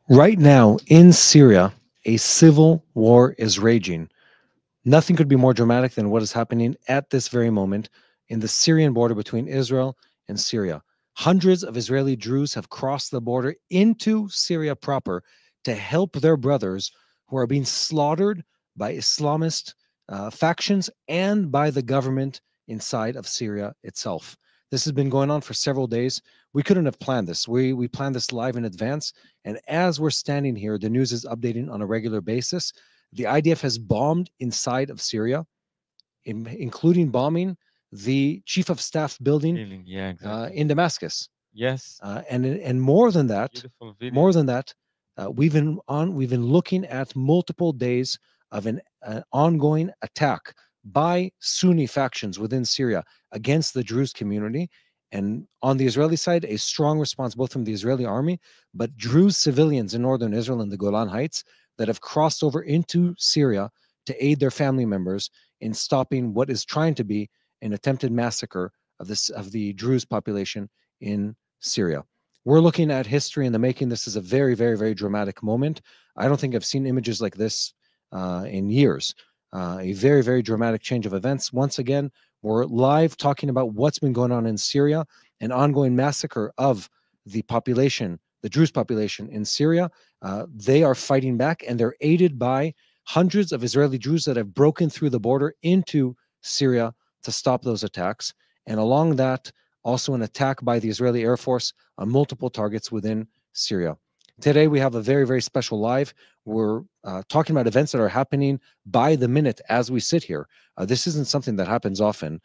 Right now in Syria, a civil war is raging. Nothing could be more dramatic than what is happening at this very moment in the Syrian border between Israel and Syria. Hundreds of Israeli Druze have crossed the border into Syria proper to help their brothers who are being slaughtered by Islamist factions and by the government inside of Syria itself. This has been going on for several days. We couldn't have planned this. We planned this live in advance. And as we're standing here, the news is updating on a regular basis. The IDF has bombed inside of Syria, including bombing the chief of staff building Yeah, exactly. in Damascus. Yes, And more than that, beautiful more video. than that, we've been looking at multiple days of an ongoing attack by Sunni factions within Syria against the Druze community. And on the Israeli side, a strong response both from the Israeli army, but Druze civilians in northern Israel and the Golan Heights that have crossed over into Syria to aid their family members in stopping what is trying to be an attempted massacre of the Druze population in Syria. We're looking at history in the making. This is a very, very, very dramatic moment. I don't think I've seen images like this in years. A very, very dramatic change of events. Once again, we're live talking about what's been going on in Syria, an ongoing massacre of the population, the Druze population in Syria. They are fighting back, and they're aided by hundreds of Israeli Druze that have broken through the border into Syria to stop those attacks. And along that, also an attack by the Israeli Air Force on multiple targets within Syria. Today, we have a very, very special live. We're talking about events that are happening by the minute as we sit here. This isn't something that happens often.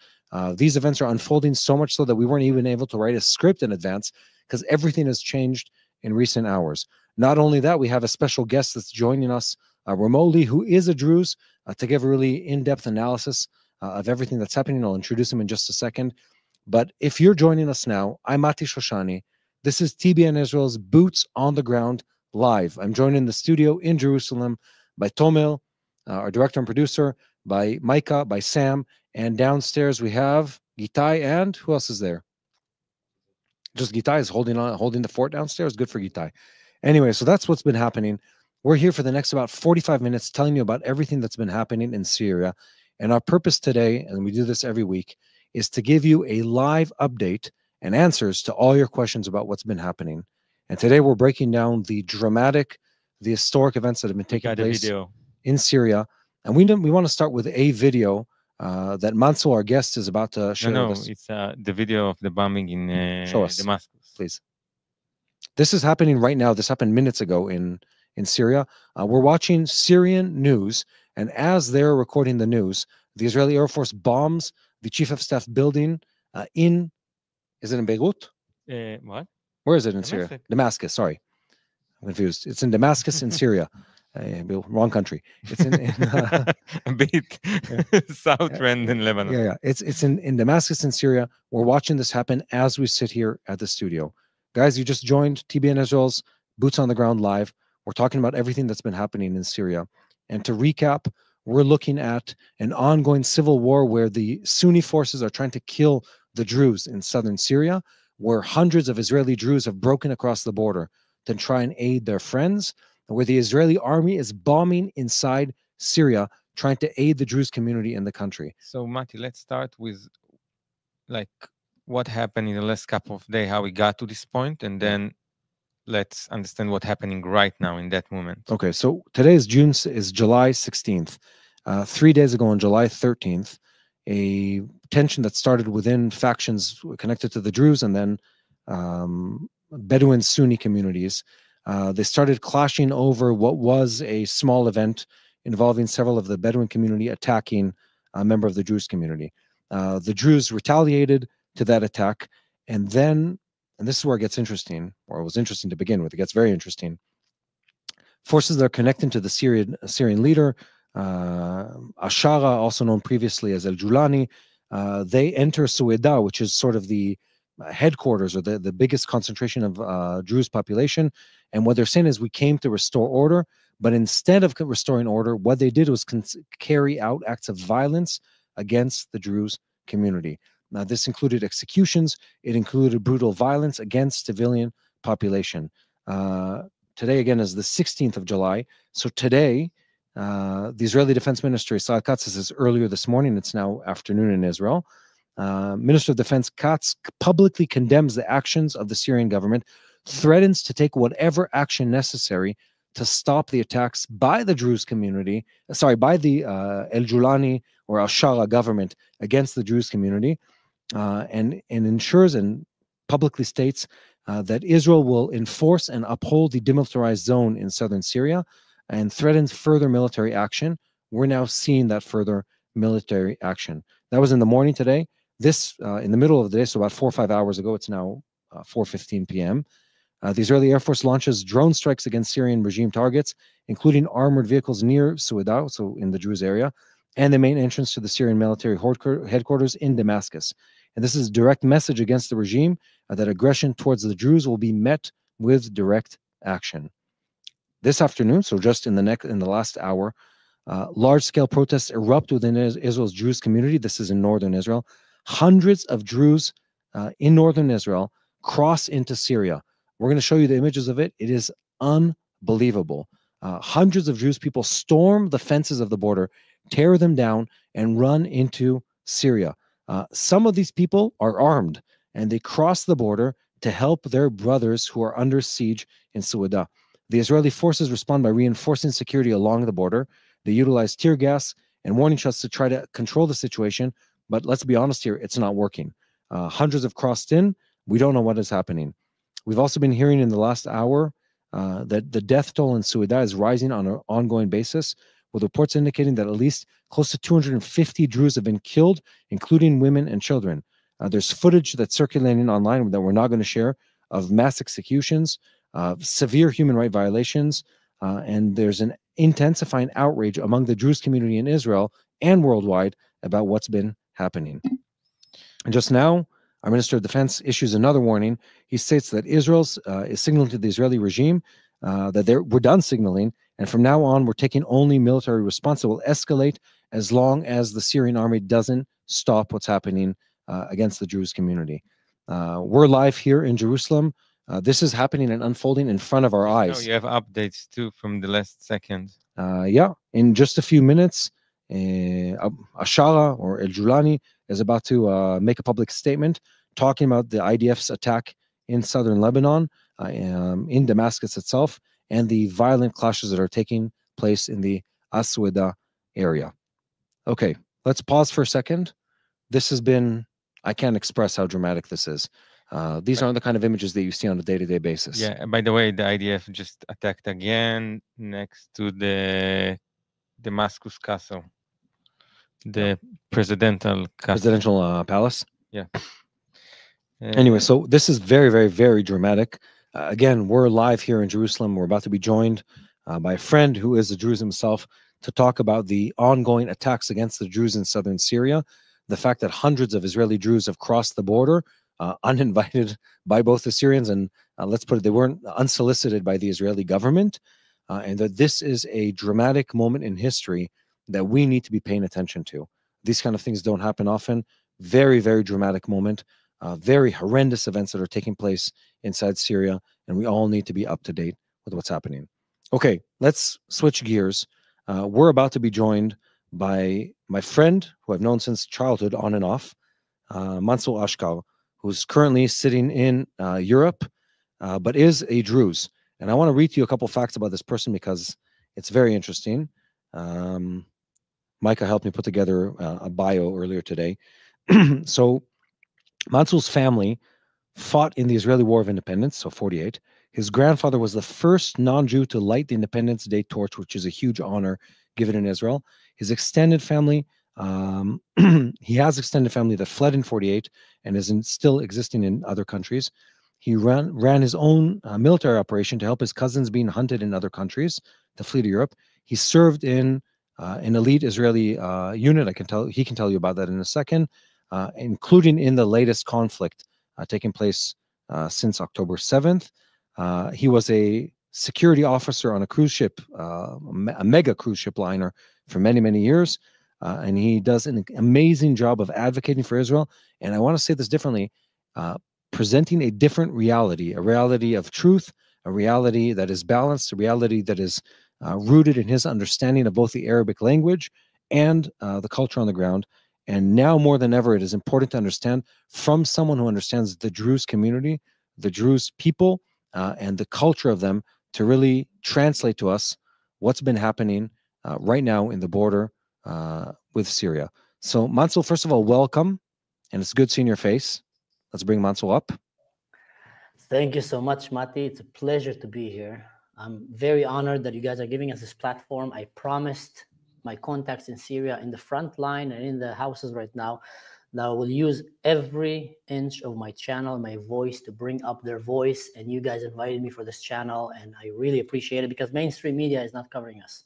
These events are unfolding so much so that we weren't even able to write a script in advance because everything has changed in recent hours. Not only that, we have a special guest that's joining us remotely who is a Druze to give a really in-depth analysis of everything that's happening. I'll introduce him in just a second. But if you're joining us now, I'm Mati Shoshani. This is TBN Israel's Boots on the Ground Live. I'm joined in the studio in Jerusalem by Tomil, our director and producer, by Micah, by Sam, and downstairs we have Gitai, and who else is there? Just Gitai is holding the fort downstairs. Good for Gitai. Anyway, so that's what's been happening. We're here for the next about 45 minutes telling you about everything that's been happening in Syria. And our purpose today, and we do this every week, is to give you a live update and answers to all your questions about what's been happening. And today we're breaking down the historic events that have been We taking got a place video. in Syria. And we want to start with a video that Mansour, our guest, is about to No, share with no, us. it's the video of the bombing in Show us, Damascus. please. This is happening right now. This happened minutes ago in Syria. We're watching Syrian news, and as they're recording the news, the Israeli Air Force bombs the chief of staff building in. Is it in Beirut? What? Where is it in Syria? Damascus. Damascus. Sorry, I'm confused. It's in Damascus in Syria. Wrong country. It's in A bit south trend in Lebanon. yeah. It's in Damascus in Syria. We're watching this happen as we sit here at the studio. Guys, you just joined TBN Israel's Boots on the Ground Live. We're talking about everything that's been happening in Syria. And to recap, we're looking at an ongoing civil war where the Sunni forces are trying to kill the Druze in southern Syria, where hundreds of Israeli Druze have broken across the border to try and aid their friends, and where the Israeli army is bombing inside Syria, trying to aid the Druze community in the country. So, Mati, let's start with like what happened in the last couple of days, how we got to this point, and then let's understand what's happening right now in that moment. Okay, so today is July 16th. 3 days ago on July 13th, a tension that started within factions connected to the Druze and then Bedouin Sunni communities. They started clashing over what was a small event involving several of the Bedouin community attacking a member of the Druze community. The Druze retaliated to that attack, and then, and this is where it gets interesting, or it was interesting to begin with, it gets very interesting. Forces that are connecting to the Syrian leader, Ashara, also known previously as El Julani, they enter Sweida, which is sort of the headquarters or the biggest concentration of Druze population. And what they're saying is we came to restore order, but instead of restoring order, what they did was carry out acts of violence against the Druze community. Now, this included executions. It included brutal violence against civilian population. today again is the 16th of July. So today, the Israeli Defense Minister Israel Katz says earlier this morning, it's now afternoon in Israel. Minister of Defense Katz publicly condemns the actions of the Syrian government, threatens to take whatever action necessary to stop the attacks by the Druze community, by the El Julani or Al Shara government against the Druze community, and ensures and publicly states that Israel will enforce and uphold the demilitarized zone in southern Syria and threatens further military action. We're now seeing that further military action. That was in the morning today. This, in the middle of the day, so about 4 or 5 hours ago, it's now 4:15 p.m., the Israeli Air Force launches drone strikes against Syrian regime targets, including armored vehicles near Sweida, so in the Druze area, and the main entrance to the Syrian military headquarters in Damascus. And this is a direct message against the regime that aggression towards the Druze will be met with direct action. This afternoon, so just in the last hour, large-scale protests erupt within Israel's Druze community. This is in northern Israel. Hundreds of Druze in northern Israel cross into Syria. We're going to show you the images of it. It is unbelievable. Hundreds of Jewish people storm the fences of the border, tear them down, and run into Syria. Some of these people are armed, and they cross the border to help their brothers who are under siege in Sweida. The Israeli forces respond by reinforcing security along the border. They utilize tear gas and warning shots to try to control the situation, but let's be honest here, it's not working. Hundreds have crossed in. We don't know what is happening. We've also been hearing in the last hour that the death toll in Sweida is rising on an ongoing basis, with reports indicating that at least close to 250 Druze have been killed, including women and children. There's footage that's circulating online that we're not going to share of mass executions, severe human rights violations, and there's an intensifying outrage among the Druze community in Israel and worldwide about what's been happening. And just now, our Minister of Defense issues another warning. He states that Israel is signaling to the Israeli regime that we're done signaling, and from now on, we're taking only military response that will escalate as long as the Syrian army doesn't stop what's happening against the Druze community. We're live here in Jerusalem. This is happening and unfolding in front of our eyes. You have updates too from the last second. Yeah, in just a few minutes, Ashara or El Julani is about to make a public statement talking about the IDF's attack in southern Lebanon, in Damascus itself, and the violent clashes that are taking place in the Sweida area. Okay, let's pause for a second. This has been, I can't express how dramatic this is. These aren't the kind of images that you see on a day-to-day basis. Yeah, by the way, the IDF just attacked again next to the Damascus castle. The presidential palace. Yeah. Anyway, so this is very, very, very dramatic. Again, we're live here in Jerusalem. We're about to be joined by a friend who is a Druze himself to talk about the ongoing attacks against the Druze in southern Syria, the fact that hundreds of Israeli Druze have crossed the border uninvited by both the Syrians and let's put it, they weren't unsolicited by the Israeli government, and that this is a dramatic moment in history that we need to be paying attention to. These kind of things don't happen often. Very, very dramatic moment. Very horrendous events that are taking place inside Syria, and we all need to be up to date with what's happening. Okay, let's switch gears. We're about to be joined by my friend, who I've known since childhood on and off, Mansour Ashkar, who's currently sitting in Europe, but is a Druze. And I want to read to you a couple facts about this person because it's very interesting. Micah helped me put together a bio earlier today. So Mansour's family fought in the Israeli War of Independence, so 48. His grandfather was the first non-Jew to light the Independence Day torch, which is a huge honor given in Israel. His extended family, he has extended family that fled in 48 and is still existing in other countries. He ran his own military operation to help his cousins being hunted in other countries to flee to Europe. He served in an elite Israeli unit. He can tell you about that in a second, including in the latest conflict taking place since October 7th. He was a security officer on a cruise ship, a mega cruise ship liner for many, many years. And he does an amazing job of advocating for Israel. And I want to say this differently, presenting a different reality, a reality of truth, a reality that is balanced, a reality that is rooted in his understanding of both the Arabic language and the culture on the ground. And now more than ever, it is important to understand from someone who understands the Druze community, the Druze people, and the culture of them, to really translate to us what's been happening right now in the border with Syria. So, Mansour, first of all, welcome, and it's good seeing your face. Let's bring Mansour up. Thank you so much, Mati. It's a pleasure to be here. I'm very honored that you guys are giving us this platform. I promised my contacts in Syria in the front line and in the houses right now that I will use every inch of my channel, my voice, to bring up their voice. And you guys invited me for this channel, and I really appreciate it because mainstream media is not covering us.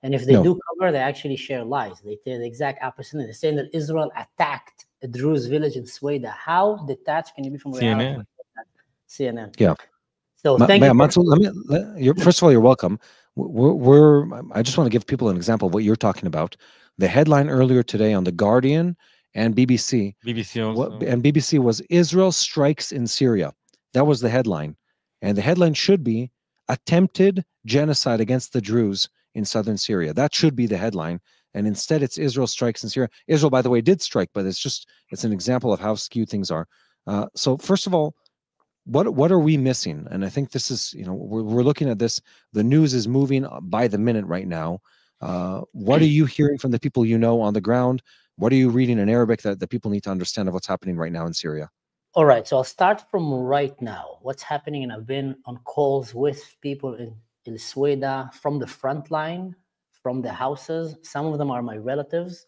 And if they do cover, they actually share lies. They tell the exact opposite. They're saying that Israel attacked a Druze village in Sweida. How detached can you be from reality? CNN. Yeah. So thank you. Mansour, first of all, you're welcome. I just want to give people an example of what you're talking about. The headline earlier today on The Guardian and BBC. BBC also. And BBC was Israel strikes in Syria. That was the headline. And the headline should be attempted genocide against the Druze in southern Syria. That should be the headline. And instead it's Israel strikes in Syria. Israel, by the way, did strike, but it's an example of how skewed things are. So first of all, what are we missing? And I think this is, we're looking at this. The news is moving by the minute right now. What are you hearing from the people you know on the ground? What are you reading in Arabic that the people need to understand of what's happening right now in Syria? All right, so I'll start from right now. What's happening, and I've been on calls with people in Sweida from the front line, from the houses. Some of them are my relatives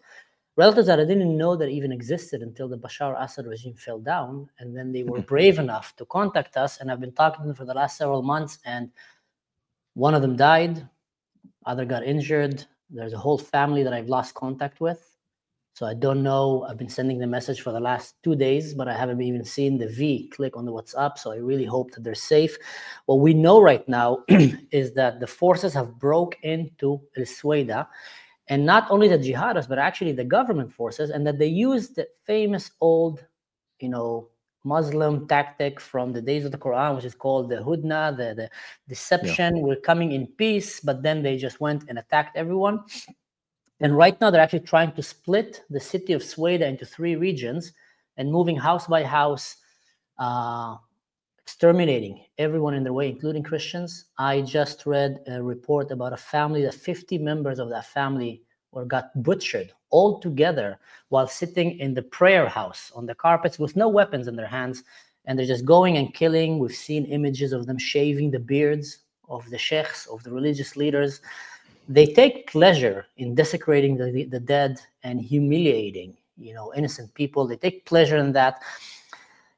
that I didn't know that even existed until the Bashar Assad regime fell down. And then they were brave enough to contact us. And I've been talking to them for the last several months. And one of them died, other got injured. There's a whole family that I've lost contact with. So I don't know. I've been sending the message for the last 2 days, but I haven't even seen the V click on the WhatsApp. So I really hope that they're safe. What we know right now is that the forces have broke into El Sweida. And not only the jihadists, but actually the government forces, and that they used the famous old, Muslim tactic from the days of the Quran, which is called the hudna, the deception. Yeah. We're coming in peace, but then they just went and attacked everyone. And right now they're actually trying to split the city of Sweida into 3 regions and moving house by house, exterminating everyone in their way, including Christians. I just read a report about a family that 50 members of that family got butchered all together while sitting in the prayer house on the carpets with no weapons in their hands. And they're just going and killing. We've seen images of them shaving the beards of the sheikhs, of the religious leaders. They take pleasure in desecrating the dead and humiliating, innocent people. They take pleasure in that.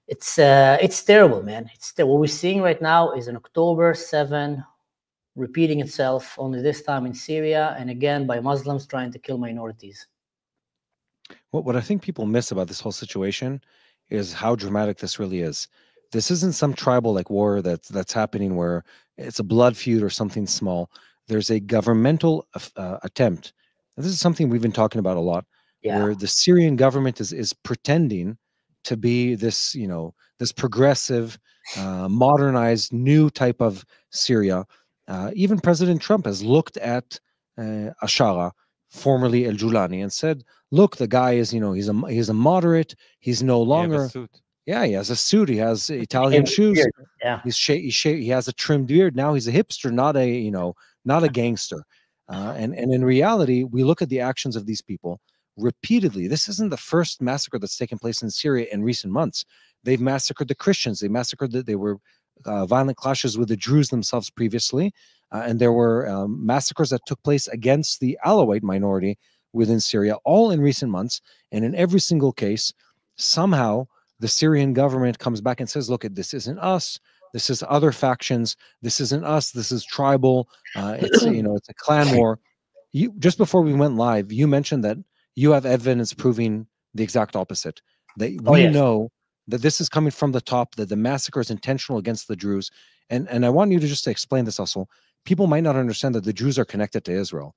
It's terrible, man. What we're seeing right now is an October 7 repeating itself, only this time in Syria, and again by Muslims trying to kill minorities. What I think people miss about this whole situation is how dramatic this really is. This isn't some tribal war that's happening where it's a blood feud or something small. There's a governmental attempt. This is something we've been talking about a lot, where the Syrian government is pretending to be this, this progressive, modernized, new type of Syria. Even President Trump has looked at Ashara, formerly El Julani, and said, "Look, the guy is, he's a moderate. He's no longer." Yeah, he has a suit. He has Italian shoes. Yeah, he has a trimmed beard. Now he's a hipster, not a gangster. And in reality, we look at the actions of these people repeatedly. This isn't the first massacre that's taken place in Syria in recent months. They've massacred the Christians. They were violent clashes with the Druze themselves previously. And there were massacres that took place against the Alawite minority within Syria, all in recent months. And in every single case, somehow the Syrian government comes back and says, look, this isn't us. This is other factions. This isn't us. This is tribal. It's a clan war. Just before we went live, you mentioned that you have evidence proving the exact opposite. That we know that this is coming from the top, that the massacre is intentional against the Druze. And I want you to just explain this also. People might not understand that the Druze are connected to Israel.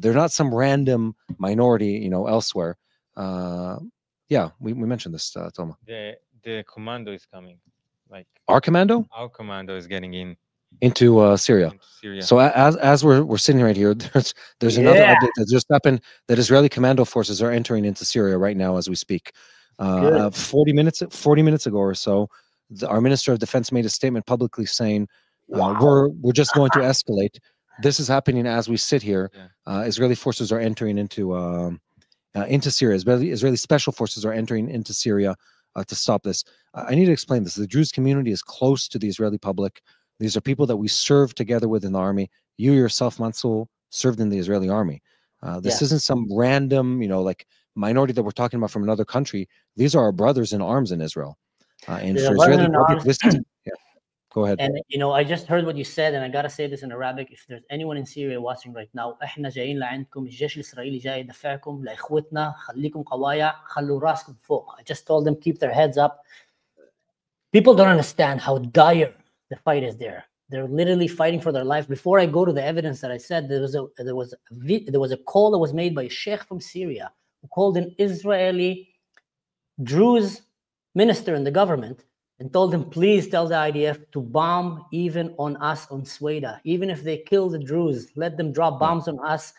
They're not some random minority, elsewhere. Yeah, we mentioned this, Toma. The commando is coming. Our commando? Our commando is getting in. into Syria. into Syria. So as we're sitting right here, there's another update that just happened that Israeli commando forces are entering into Syria right now as we speak. 40 minutes ago or so, our Minister of Defense made a statement publicly saying, we're just going to escalate. This is happening as we sit here. Israeli forces are entering into Syria. Israeli special forces are entering into Syria to stop this. I need to explain this. The Druze community is close to the Israeli public. These are people that we served together with in the army. You yourself, Mansour, served in the Israeli army. This isn't some random, like minority that we're talking about from another country. These are our brothers in arms in Israel. And for Israeli public, this is, go ahead. And I just heard what you said, and I gotta say this in Arabic. If there's anyone in Syria watching right now, احنا جايين لعندكم، الجيش الإسرائيلي جاي يدافعكم، لإخوتنا خليكم قوايا، خلوا راسكم فوق. I just told them keep their heads up. People don't understand how dire the fight is there. They're literally fighting for their life. Before I go to the evidence that I said, there was a call that was made by a sheikh from Syria who called an Israeli Druze minister in the government and told him, please tell the IDF to bomb even on us on Sweida. Even if they kill the Druze, let them drop bombs on us.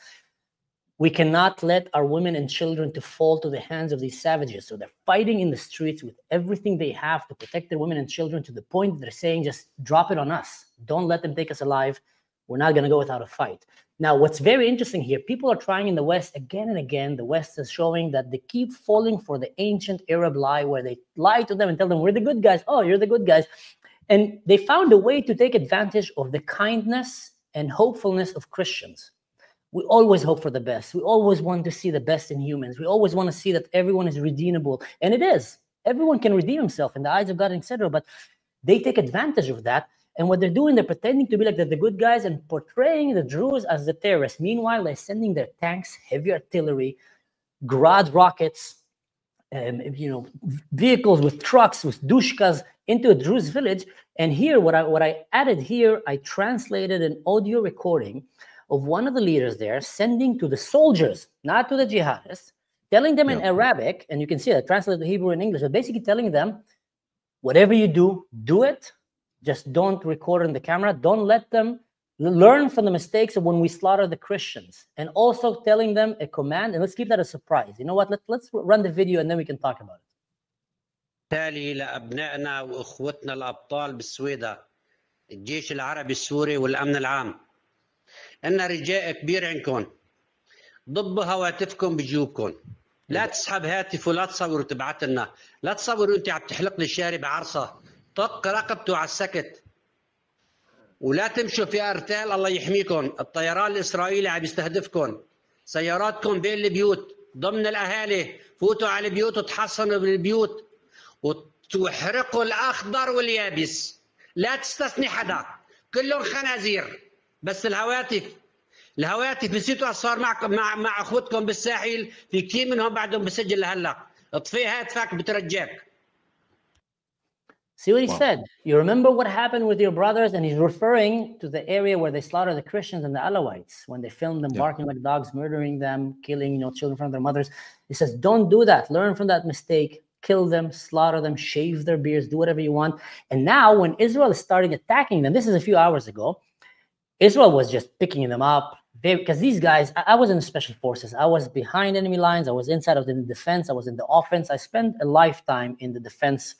We cannot let our women and children to fall to the hands of these savages. So they're fighting in the streets with everything they have to protect their women and children, to the point that they're saying, just drop it on us. Don't let them take us alive. We're not going to go without a fight. Now, what's very interesting here, people are trying in the West again and again. The West is showing that they keep falling for the ancient Arab lie, where they lie to them and tell them, we're the good guys. Oh, you're the good guys. And they found a way to take advantage of the kindness and hopefulness of Christians. We always hope for the best. We always want to see the best in humans. We always want to see that everyone is redeemable. And it is. Everyone can redeem himself in the eyes of God, etc. But they take advantage of that. And what they're doing, they're pretending to be like the good guys and portraying the Druze as the terrorists. Meanwhile, they're sending their tanks, heavy artillery, Grad rockets, vehicles with trucks, with dushkas into a Druze village. And here, what I added here, I translated an audio recording of one of the leaders there sending to the soldiers, not to the jihadists, telling them in Arabic, and you can see that translated to Hebrew and English, but basically telling them, whatever you do, do it. Just don't record in the camera. Don't let them learn from the mistakes of when we slaughter the Christians. And also telling them a command, and let's keep that a surprise. You know what? Let's run the video and then we can talk about it. تالي لأبنائنا وإخوتنا الأبطال بالسويدة، الجيش العربي السوري والأمن العام، إن رجاء كبير عندكم، ضبوا هواتفكم بجيوبكم، لا تسحب هاتف ولا تصور وتبعت لنا، لا تصور أنت عم تحلق لي الشارع بعرصة، طق رقبته على السكت، ولا تمشوا في أرتال الله يحميكم، الطيران الإسرائيلي عم يستهدفكم، سياراتكم بين البيوت، ضمن الأهالي، فوتوا على البيوت وتحصنوا بالبيوت، وتحرقوا الأخضر واليابس، لا تستثني حدا، كلهم خنازير. بس الهواتف نسيتوا صار معكم مع اخوتكم بالساحل، في كثير منهم بعدهم بسجل لهلا، اطفي هاتفك بترجاك. See what he said? You remember what happened with your brothers? And he's referring to the area where they slaughtered the Christians and the Alawites, when they filmed them barking like dogs, murdering them, killing children from their mothers. He says, don't do that. Learn from that mistake. Kill them, slaughter them, shave their beards, do whatever you want. And now when Israel is starting attacking them, this is a few hours ago, Israel was just picking them up, because these guys, I was in the special forces. I was behind enemy lines. I was inside of the defense. I was in the offense. I spent a lifetime in the defense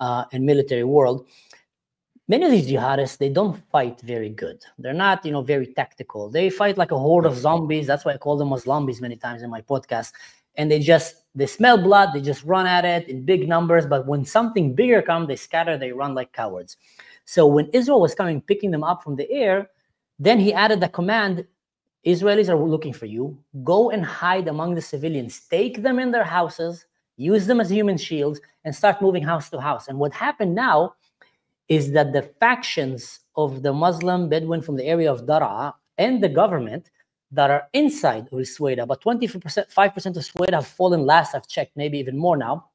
and military world. Many of these jihadists, they don't fight very good. They're not, very tactical. They fight like a horde of zombies. That's why I call them zombies many times in my podcast. And they smell blood. They just run at it in big numbers. But when something bigger comes, they scatter. They run like cowards. So when Israel was coming, picking them up from the air, then he added the command, Israelis are looking for you. Go and hide among the civilians. Take them in their houses, use them as human shields, and start moving house to house. And what happened now is that the factions of the Muslim Bedouin from the area of Daraa and the government that are inside of Sweida, about 5% of Sweida have fallen last I've checked, maybe even more now.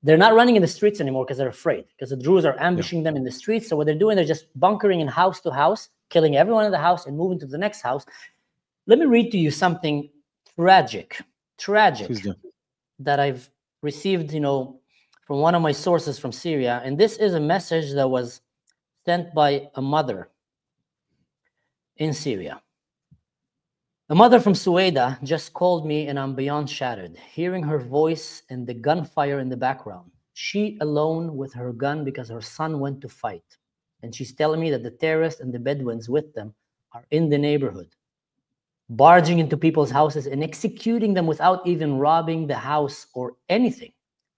They're not running in the streets anymore because they're afraid, because the Druze are ambushing them in the streets. So what they're doing, they're just bunkering in house to house, killing everyone in the house and moving to the next house. Let me read to you something tragic that I've received, from one of my sources from Syria. And this is a message that was sent by a mother in Syria. A mother from Sweida just called me and I'm beyond shattered, hearing her voice and the gunfire in the background. She alone with her gun because her son went to fight. And she's telling me that the terrorists and the Bedouins with them are in the neighborhood, barging into people's houses and executing them without even robbing the house or anything.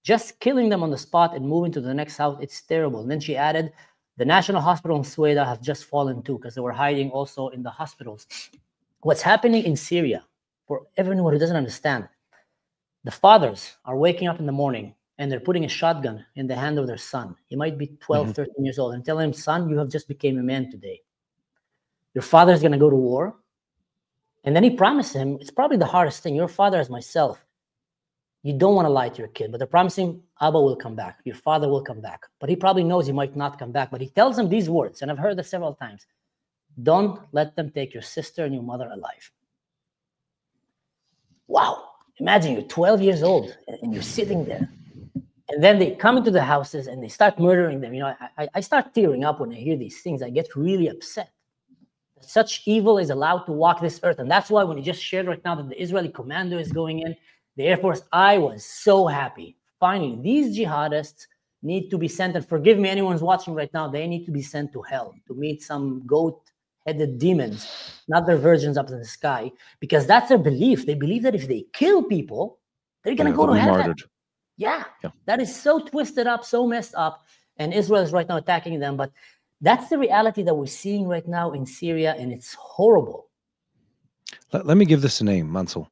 Just killing them on the spot and moving to the next house. It's terrible. And then she added, the National Hospital in Sweida have just fallen too because they were hiding also in the hospitals. What's happening in Syria, for everyone who doesn't understand, the fathers are waking up in the morning and they're putting a shotgun in the hand of their son. He might be 12, 13 years old, and telling him, son, you have just became a man today. Your father is going to go to war. And then he promised him, it's probably the hardest thing. Your father as myself, you don't want to lie to your kid, but they're promising Abba will come back. Your father will come back. But he probably knows he might not come back. But he tells him these words, and I've heard this several times. Don't let them take your sister and your mother alive. Wow. Imagine you're 12 years old and you're sitting there. And then they come into the houses and they start murdering them. You know, I start tearing up when I hear these things. I get really upset. Such evil is allowed to walk this earth. And that's why when you just shared right now that the Israeli commando is going in, the Air Force, I was so happy. Finally, these jihadists need to be sent, and forgive me, anyone's watching right now, they need to be sent to hell to meet some goat-headed demons, not their virgins up in the sky, because that's their belief. They believe that if they kill people, they're going to go to heaven. Yeah, that is so twisted up, so messed up, and Israel is right now attacking them, but that's the reality that we're seeing right now in Syria, and it's horrible. Let me give this a name, Mansour.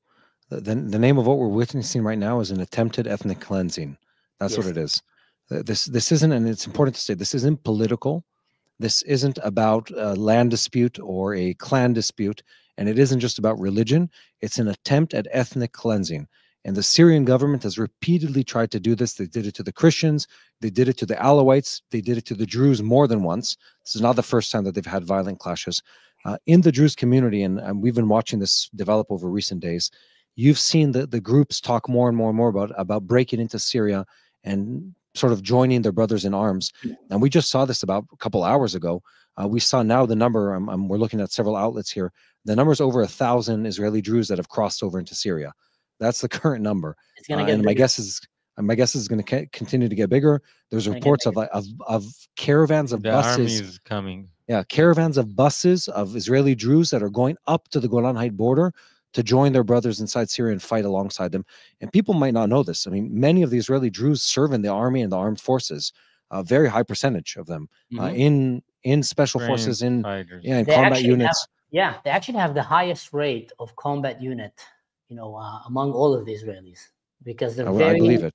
The name of what we're witnessing right now is an attempted ethnic cleansing. That's what it is. This isn't, and it's important to say, this isn't political. This isn't about a land dispute or a clan dispute, and it isn't just about religion. It's an attempt at ethnic cleansing. And the Syrian government has repeatedly tried to do this. They did it to the Christians. They did it to the Alawites. They did it to the Druze more than once. This is not the first time that they've had violent clashes. In the Druze community, and we've been watching this develop over recent days, you've seen the groups talk more and more and more about breaking into Syria and sort of joining their brothers in arms. And we just saw this about a couple hours ago. We saw now the number, we're looking at several outlets here, the number is over 1,000 Israeli Druze that have crossed over into Syria. That's the current number. It's gonna get and my guess is going to continue to get bigger. There's reports of caravans of buses. The army is coming. Yeah, caravans of buses of Israeli Druze that are going up to the Golan Heights border to join their brothers inside Syria and fight alongside them. And people might not know this. I mean, many of the Israeli Druze serve in the army and the armed forces. A very high percentage of them in special forces, in combat units. They actually have the highest rate of combat unit, among all of the Israelis, because they're very. I believe it.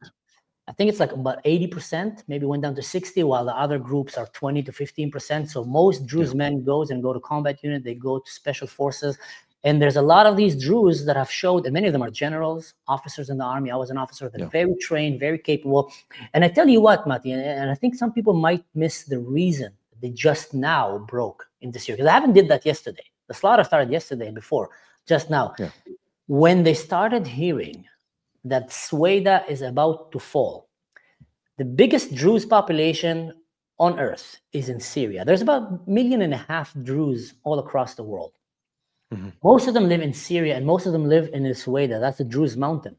I think it's like about 80%, maybe went down to 60, while the other groups are 20 to 15%. So most Druze men go to combat unit. They go to special forces. And there's a lot of these Druze that have showed, and many of them are generals, officers in the army. I was an officer. They're very trained, very capable. And I tell you what, Mati, and I think some people might miss the reason they just now broke into Syria. Because I haven't did that yesterday. The slaughter started yesterday before, just now. Yeah. When they started hearing that Sweida is about to fall, the biggest Druze population on earth is in Syria. There's about 1.5 million Druze all across the world. Most of them live in Syria, and most of them live in Sweida. That's the Druze mountain.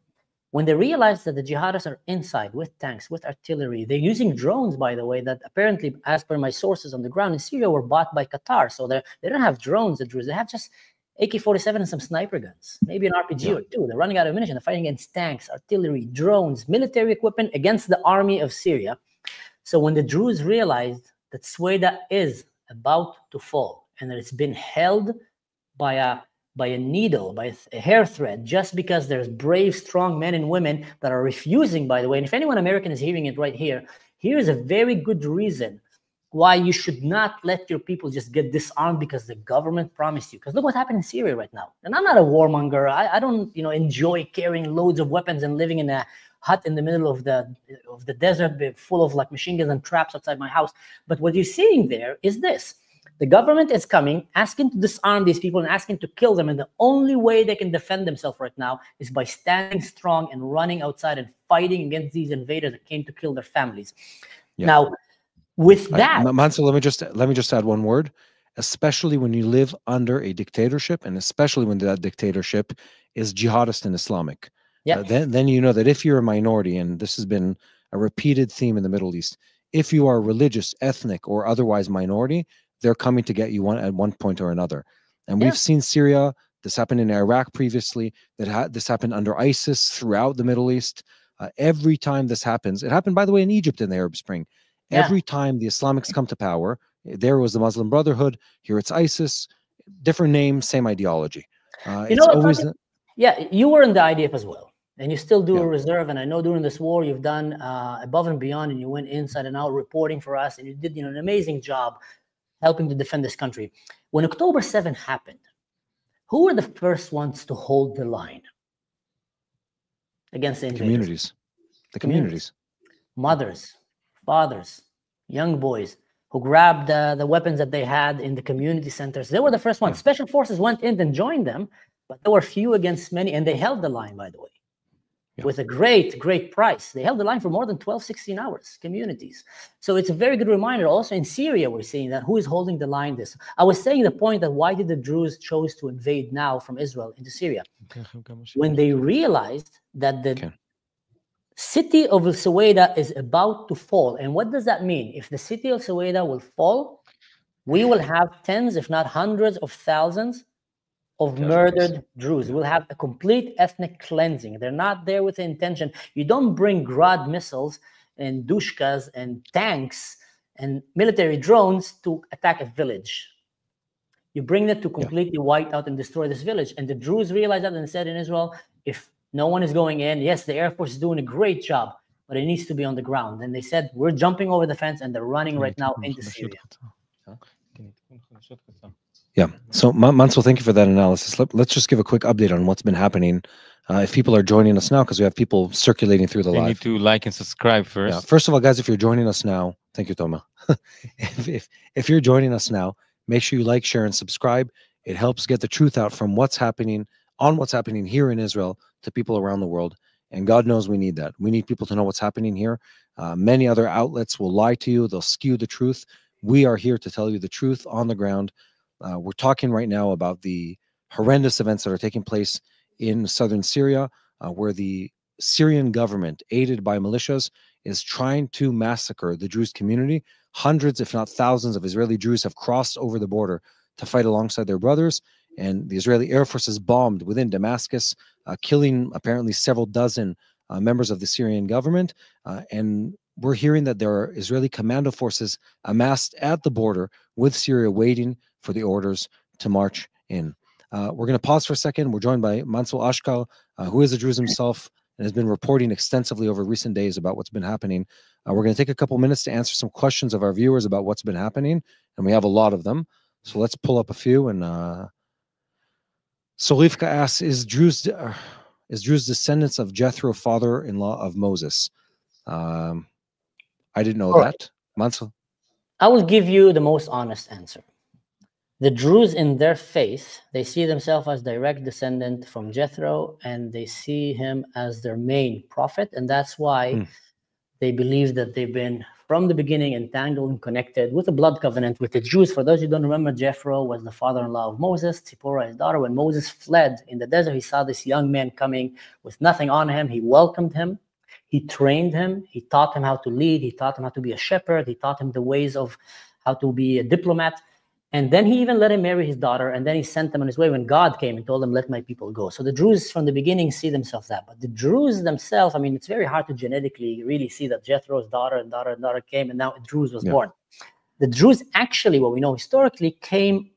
When they realized that the jihadists are inside with tanks, with artillery, they're using drones, by the way, that apparently, as per my sources on the ground in Syria, were bought by Qatar. So they don't have drones, the Druze. They have just AK-47 and some sniper guns, maybe an RPG or two. They're running out of ammunition. They're fighting against tanks, artillery, drones, military equipment against the army of Syria. So when the Druze realized that Sweida is about to fall and that it's been held by a needle, by a hair thread, just because there's brave, strong men and women that are refusing, by the way. And if anyone American is hearing it right here, here's a very good reason why you should not let your people just get disarmed because the government promised you. Because look what happened in Syria right now. And I'm not a warmonger. I don't enjoy carrying loads of weapons and living in a hut in the middle of the desert full of like machine guns and traps outside my house. But what you're seeing there is this. The government is coming, asking to disarm these people and asking to kill them. And the only way they can defend themselves right now is by standing strong and running outside and fighting against these invaders that came to kill their families. Yeah. Now, with that, Mansour, let me just add one word. especially when you live under a dictatorship, and especially when that dictatorship is jihadist and Islamic. Yeah. Then you know that if you're a minority, and this has been a repeated theme in the Middle East, if you are religious, ethnic, or otherwise minority, they're coming to get you at one point or another. And we've seen Syria. This happened in Iraq previously. This happened under ISIS throughout the Middle East. Every time this happens, it happened, by the way, in Egypt in the Arab Spring. Every time the Islamics come to power, there was the Muslim Brotherhood. Here it's ISIS. Different name, same ideology. It's always. Yeah, you were in the IDF as well, and you still do a reserve. And I know during this war you've done above and beyond, and you went inside and out reporting for us, and you did an amazing job helping to defend this country. When October 7 happened, who were the first ones to hold the line against the invaders? Communities. The communities. Mothers, fathers, young boys who grabbed the weapons that they had in the community centers. They were the first ones. Special forces went in and joined them, but there were few against many, and they held the line, by the way, with a great, great price. They held the line for more than 12, 16 hours, communities. So it's a very good reminder. Also in Syria, we're seeing that who is holding the line this. I was saying the point that why did the Druze chose to invade now from Israel into Syria? When they realized that the city of Sweida is about to fall. And what does that mean? If the city of Sweida will fall, we will have tens, if not hundreds of thousands of murdered Druze. We'll have a complete ethnic cleansing. They're not there with the intention. You don't bring Grad missiles and dushkas and tanks and military drones to attack a village. You bring it to completely wipe out and destroy this village. And the Druze realized that and said in Israel, if no one is going in, yes, the Air Force is doing a great job, but it needs to be on the ground. And they said, we're jumping over the fence, and they're running right now into Syria. Yeah. So, Mansour, thank you for that analysis. Let's just give a quick update on what's been happening. If people are joining us now, because we have people circulating through the live. You need to like and subscribe first. Yeah. First of all, guys, if you're joining us now, thank you, Toma. if you're joining us now, make sure you like, share, and subscribe. It helps get the truth out from what's happening here in Israel to people around the world. And God knows we need that. We need people to know what's happening here. Many other outlets will lie to you. They'll skew the truth. We are here to tell you the truth on the ground. We're talking right now about the horrendous events that are taking place in southern Syria, where the Syrian government, aided by militias, is trying to massacre the Druze community. Hundreds, if not thousands, of Israeli Druze have crossed over the border to fight alongside their brothers. And the Israeli Air Force is bombed within Damascus, killing apparently several dozen members of the Syrian government. And we're hearing that there are Israeli commando forces amassed at the border with Syria waiting for the orders to march in. We're going to pause for a second. We're joined by Mansour Ashkar, who is a Druze himself and has been reporting extensively over recent days about what's been happening. We're going to take a couple minutes to answer some questions of our viewers about what's been happening, and we have a lot of them. So let's pull up a few. And Solivka asks, is Druze descendants of Jethro, father-in-law of Moses? I didn't know that. Mansour? I will give you the most honest answer. The Druze in their faith, they see themselves as direct descendant from Jethro, and they see him as their main prophet. And that's why they believe that they've been, from the beginning, entangled and connected with a blood covenant with the Jews. For those who don't remember, Jethro was the father-in-law of Moses, Zipporah his daughter. When Moses fled in the desert, he saw this young man coming with nothing on him. He welcomed him. He trained him. He taught him how to lead. He taught him how to be a shepherd. He taught him the ways of how to be a diplomat. And then he even let him marry his daughter. And then he sent him on his way when God came and told him, let my people go. So the Druze from the beginning see themselves that. But the Druze themselves, I mean, it's very hard to genetically really see that Jethro's daughter and daughter and daughter came, and now a Druze was born. The Druze actually, what we know historically, came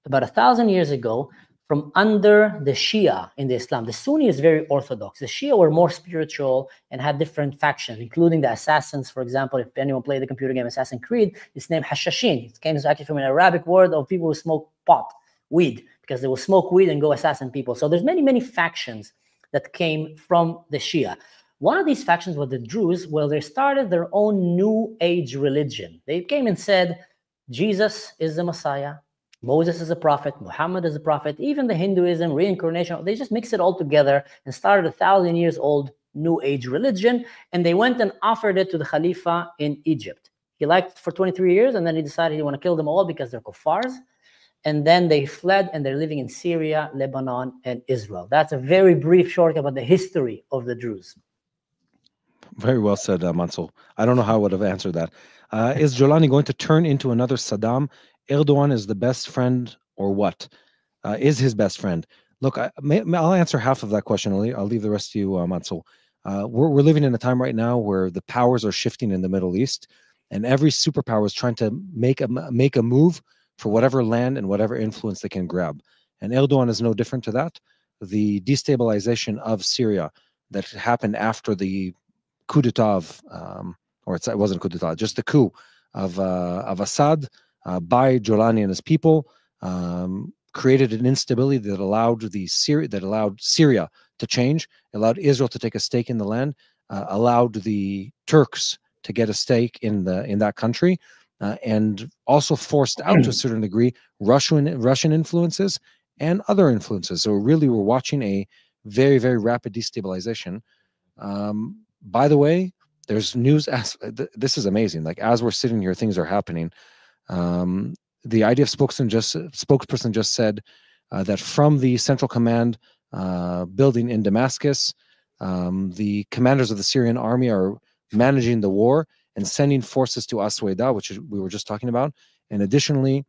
about 1,000 years ago from under the Shia in the Islam. The Sunni is very orthodox. The Shia were more spiritual and had different factions, including the assassins. For example, if anyone played the computer game Assassin's Creed, it's named Hashashin. It came actually from an Arabic word of people who smoke pot, weed, because they will smoke weed and go assassin people. So there's many, many factions that came from the Shia. One of these factions were the Druze. Well, they started their own new age religion. They came and said, Jesus is the Messiah. Moses is a prophet, Muhammad is a prophet, even the Hinduism, reincarnation, they just mixed it all together and started 1,000 years old new age religion. And they went and offered it to the Khalifa in Egypt. He liked it for 23 years, and then he decided he wanted to kill them all because they're kuffars. and then they fled and they're living in Syria, Lebanon, and Israel. That's a very brief short about the history of the Druze. Very well said, Mansour. I don't know how I would have answered that. Is Jolani going to turn into another Saddam? Erdogan is the best friend, or what? Is his best friend? Look, I'll answer half of that question. I'll leave the rest to you, Mansour. We're living in a time right now where the powers are shifting in the Middle East, and every superpower is trying to make a move for whatever land and whatever influence they can grab. And Erdogan is no different to that. The destabilization of Syria that happened after the coup d'etat of, it wasn't coup d'etat, just the coup of Assad by Jolani and his people, created an instability that allowed Syria to change, allowed Israel to take a stake in the land, allowed the Turks to get a stake in that country, and also forced out to a certain degree Russian influences and other influences. So really, we're watching a very, very rapid destabilization. By the way, there's news. This is amazing. Like, as we're sitting here, things are happening. The IDF spokesperson just said that from the Central Command building in Damascus, the commanders of the Syrian army are managing the war and sending forces to Sweida, which we were just talking about. And additionally,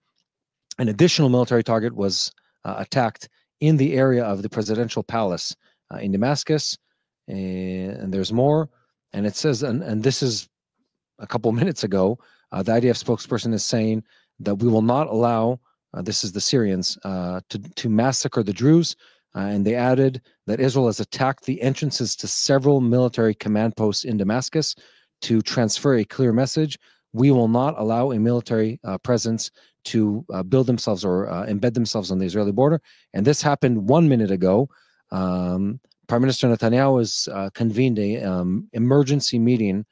an additional military target was attacked in the area of the presidential palace in Damascus. And there's more. And it says, and this is a couple minutes ago, the IDF spokesperson is saying that we will not allow, this is the Syrians, to massacre the Druze. And they added that Israel has attacked the entrances to several military command posts in Damascus to transfer a clear message. We will not allow a military presence to build themselves or embed themselves on the Israeli border. And this happened 1 minute ago. Prime Minister Netanyahu has convened an emergency meeting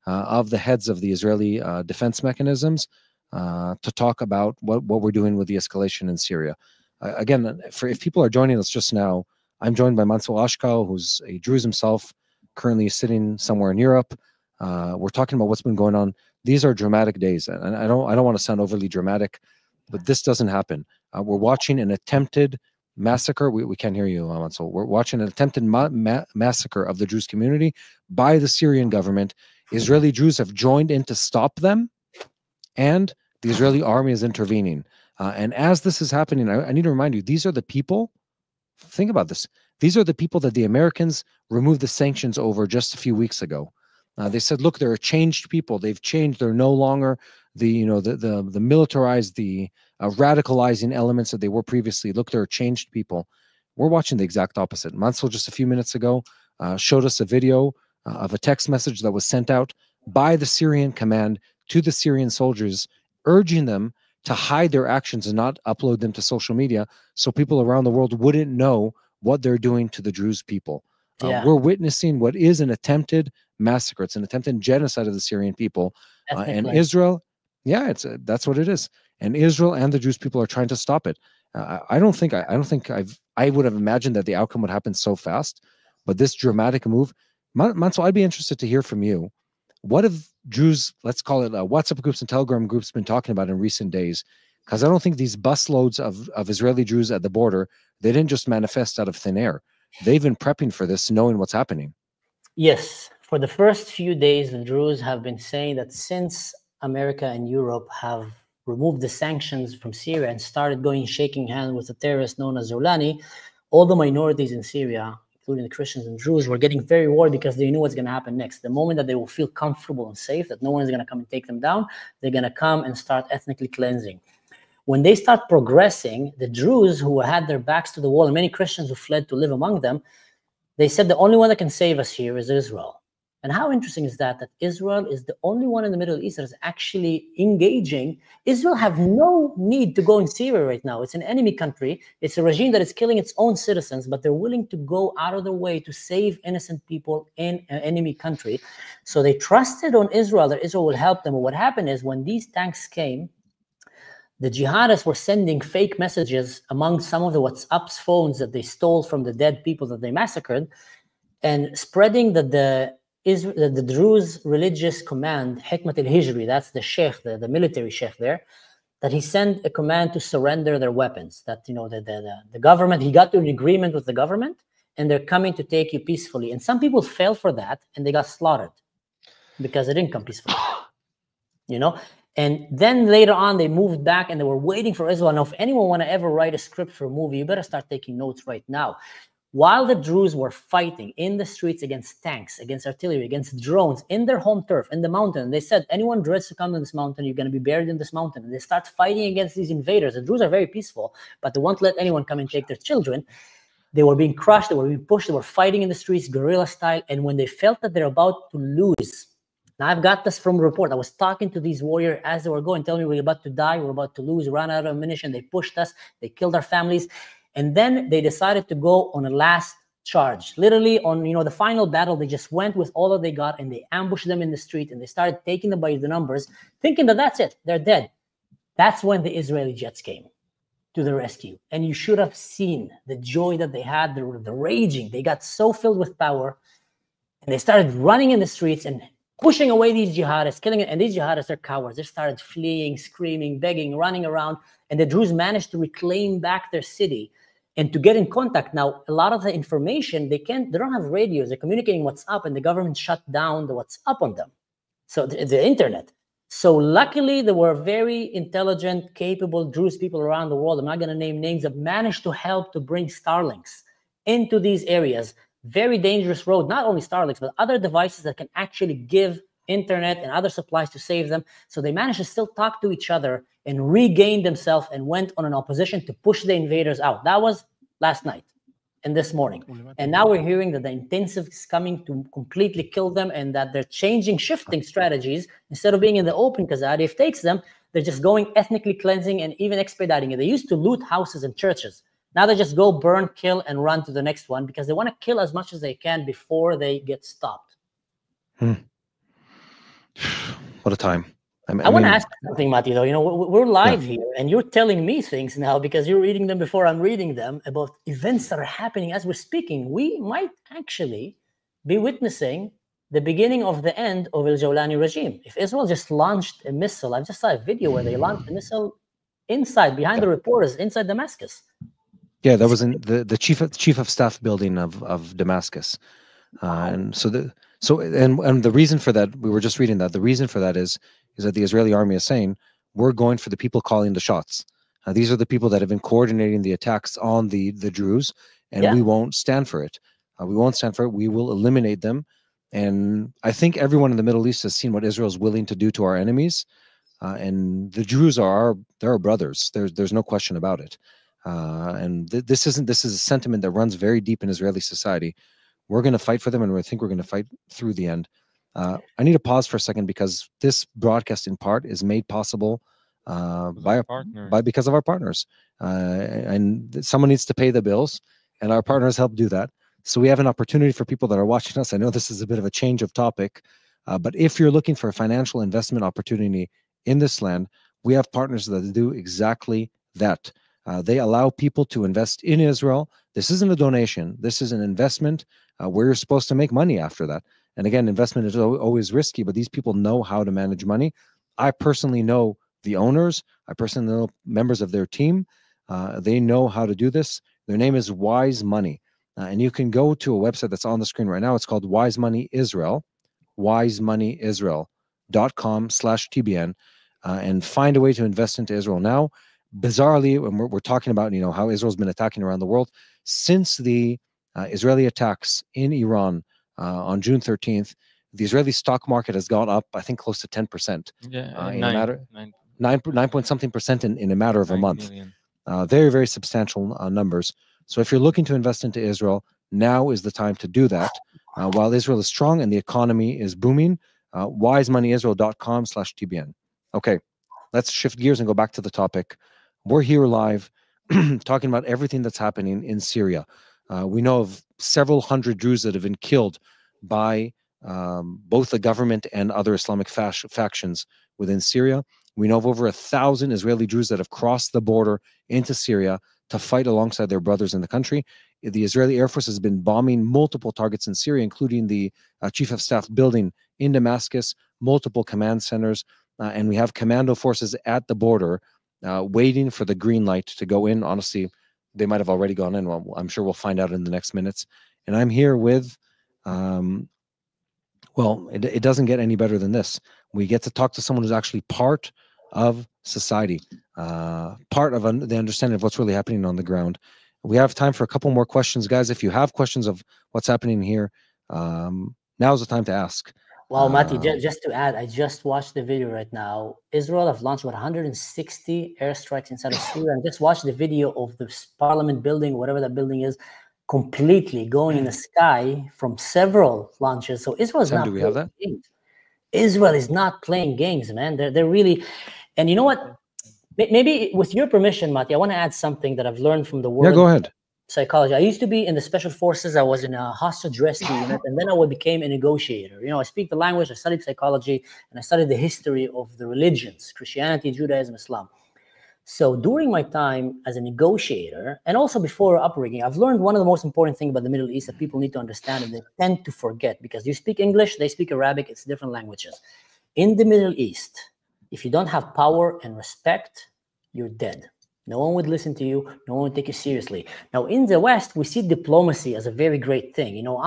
of the heads of the Israeli defense mechanisms to talk about what we're doing with the escalation in Syria. Again, if people are joining us just now, I'm joined by Mansour Ashkar, who's a Druze himself, currently sitting somewhere in Europe. We're talking about what's been going on. These are dramatic days, and I don't want to sound overly dramatic, but this doesn't happen. We're watching an attempted massacre. We can't hear you, Mansour. We're watching an attempted massacre of the Druze community by the Syrian government. Israeli Druze have joined in to stop them, and the Israeli army is intervening. And as this is happening, I need to remind you, these are the people, think about this, these are the people that the Americans removed the sanctions over just a few weeks ago. They said, look, they're a changed people. They've changed. They're no longer the militarized, the radicalizing elements that they were previously. Look, they're changed people. We're watching the exact opposite. Mansour just a few minutes ago showed us a video of a text message that was sent out by the Syrian command to the Syrian soldiers, urging them to hide their actions and not upload them to social media so people around the world wouldn't know what they're doing to the Druze people. We're witnessing what is an attempted massacre. It's an attempted genocide of the Syrian people. And Israel, that's what it is. And Israel and the Druze people are trying to stop it. I would have imagined that the outcome would happen so fast, but this dramatic move, Mansour, I'd be interested to hear from you. What have Druze, let's call it WhatsApp groups and Telegram groups, been talking about in recent days? Because I don't think these busloads of Israeli Druze at the border, they didn't just manifest out of thin air. They've been prepping for this, knowing what's happening. Yes. For the first few days, the Druze have been saying that since America and Europe have removed the sanctions from Syria and started shaking hands with a terrorist known as Jolani, all the minorities in Syria, including the Christians and Druze, were getting very worried because they knew what's going to happen next. The moment that they will feel comfortable and safe, that no one is going to come and take them down, they're going to come and start ethnically cleansing. When they start progressing, the Druze who had their backs to the wall and many Christians who fled to live among them, they said the only one that can save us here is Israel. And how interesting is that Israel is the only one in the Middle East that is actually engaging. Israel have no need to go in Syria right now. It's an enemy country. It's a regime that is killing its own citizens, but they're willing to go out of their way to save innocent people in an enemy country. So they trusted on Israel that Israel will help them. But what happened is when these tanks came, the jihadists were sending fake messages among some of the WhatsApp's phones that they stole from the dead people that they massacred, and spreading that the Druze religious command, Hikmat al-Hijri, that's the sheikh, the military sheikh there, that he sent a command to surrender their weapons. That, you know, the government, he got to an agreement with the government, and they're coming to take you peacefully. And some people fell for that, and they got slaughtered because they didn't come peacefully. You know, and then later on they moved back and they were waiting for Israel. Now, if anyone want to ever write a script for a movie, you better start taking notes right now. While the Druze were fighting in the streets against tanks, against artillery, against drones, in their home turf, in the mountain, they said, anyone dreads to come to this mountain, you're going to be buried in this mountain. And they start fighting against these invaders. The Druze are very peaceful, but they won't let anyone come and take their children. They were being crushed, they were being pushed, they were fighting in the streets, guerrilla style. And when they felt that they're about to lose, now, I've got this from a report. I was talking to these warriors as they were going, telling me we're about to die, we're about to lose, ran out of ammunition. They pushed us, they killed our families. And then they decided to go on a last charge. Literally on, you know, the final battle, they just went with all that they got and they ambushed them in the street and they started taking them by the numbers, thinking that that's it, they're dead. That's when the Israeli jets came to the rescue. And you should have seen the joy that they had, the raging. They got so filled with power and they started running in the streets and pushing away these jihadists, killing it. And these jihadists are cowards. They started fleeing, screaming, begging, running around. And the Druze managed to reclaim back their city and to get in contact. Now, a lot of the information, they don't have radios. They're communicating WhatsApp, and the government shut down the WhatsApp on them. So the internet. So luckily, there were very intelligent, capable Druze people around the world. I'm not going to name names, that managed to help to bring Starlinks into these areas. Very dangerous road, not only Starlinks, but other devices that can actually give internet and other supplies to save them. So they managed to still talk to each other and regain themselves and went on an opposition to push the invaders out. That was last night and this morning. And now we're hearing that the intensive is coming to completely kill them and that they're shifting strategies. Instead of being in the open because the IDF takes them, they're just going ethnically cleansing and even expediting it. They used to loot houses and churches. Now they just go burn, kill, and run to the next one because they want to kill as much as they can before they get stopped. What a time. I want to ask something, Mati, though. You know, we're live here, and you're telling me things now because you're reading them before I'm reading them about events that are happening as we're speaking. We might actually be witnessing the beginning of the end of El Jawlani regime. If Israel just launched a missile, I just saw a video where they launched a missile behind the reporters, inside Damascus. Yeah, that was in the chief of staff building of Damascus, and the reason for that, we were just reading that, the reason for that is that the Israeli army is saying we're going for the people calling the shots. These are the people that have been coordinating the attacks on the Druze, and we won't stand for it. We won't stand for it. We will eliminate them. And I think everyone in the Middle East has seen what Israel is willing to do to our enemies, and the Druze are our brothers. There's no question about it. And this is a sentiment that runs very deep in Israeli society. We're going to fight for them, and I think we're going to fight through the end. I need to pause for a second because this broadcast in part is made possible because of our partners, and someone needs to pay the bills, and our partners help do that. So we have an opportunity for people that are watching us. I know this is a bit of a change of topic, but if you're looking for a financial investment opportunity in this land, we have partners that do exactly that. They allow people to invest in Israel. This isn't a donation. This is an investment where you're supposed to make money after that. And again, investment is always risky, but these people know how to manage money. I personally know the owners. I personally know members of their team. They know how to do this. Their name is Wise Money. And you can go to a website that's on the screen right now. It's called Wise Money Israel, wisemoneyisrael.com/TBN, and find a way to invest into Israel now. Bizarrely, when we're talking about, you know, how Israel's been attacking around the world since the Israeli attacks in Iran on June 13th, the Israeli stock market has gone up, I think, close to 10%. Yeah, in a matter 9 point something percent in a matter of a month. Very, very substantial numbers. So if you're looking to invest into Israel, now is the time to do that. While Israel is strong and the economy is booming, wisemoneyisrael.com/TBN. Okay, let's shift gears and go back to the topic. We're here live talking about everything that's happening in Syria. We know of several hundred Druze that have been killed by both the government and other Islamic factions within Syria. We know of over 1,000 Israeli Druze that have crossed the border into Syria to fight alongside their brothers in the country. The Israeli Air Force has been bombing multiple targets in Syria, including the Chief of Staff building in Damascus, multiple command centers, and we have commando forces at the border waiting for the green light to go in. Honestly, they might have already gone in. Well, I'm sure we'll find out in the next minutes. And I'm here with, well, it doesn't get any better than this. We get to talk to someone who's actually part of society, part of the understanding of what's really happening on the ground. We have time for a couple more questions, guys. If you have questions of what's happening here, now's the time to ask. Well, Mati, just to add, I just watched the video right now. Israel have launched 160 airstrikes inside of Syria, and just watched the video of the parliament building, whatever that building is, completely going in the sky from several launches. So Israel is not. Do we have that? Games. Israel is not playing games, man. They're really, and you know what? Maybe with your permission, Mati, I want to add something that I've learned from the world. Yeah, go ahead. Psychology. I used to be in the special forces. I was in a hostage rescue unit, and then I became a negotiator. You know, I speak the language, I studied psychology, and I studied the history of the religions, Christianity, Judaism, Islam. So during my time as a negotiator, and also before upbringing, I've learned one of the most important things about the Middle East that people need to understand, and they tend to forget, because you speak English, they speak Arabic, it's different languages. In the Middle East, if you don't have power and respect, you're dead. No one would listen to you. No one would take you seriously. Now, in the West, we see diplomacy as a very great thing. You know,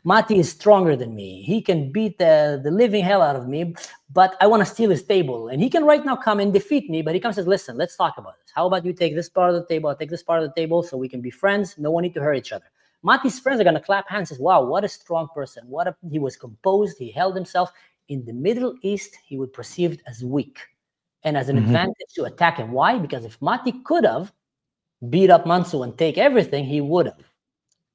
Mati is stronger than me. He can beat the living hell out of me, but I want to steal his table. And he can right now come and defeat me, but he comes and says, listen, let's talk about this. How about you take this part of the table, I'll take this part of the table, so we can be friends. No one need to hurt each other. Mati's friends are going to clap hands and say, wow, what a strong person. He was composed. He held himself. In the Middle East, he was perceived as weak and as an advantage to attack him. Why? Because if Mati could have beat up Mansour and take everything, he would have.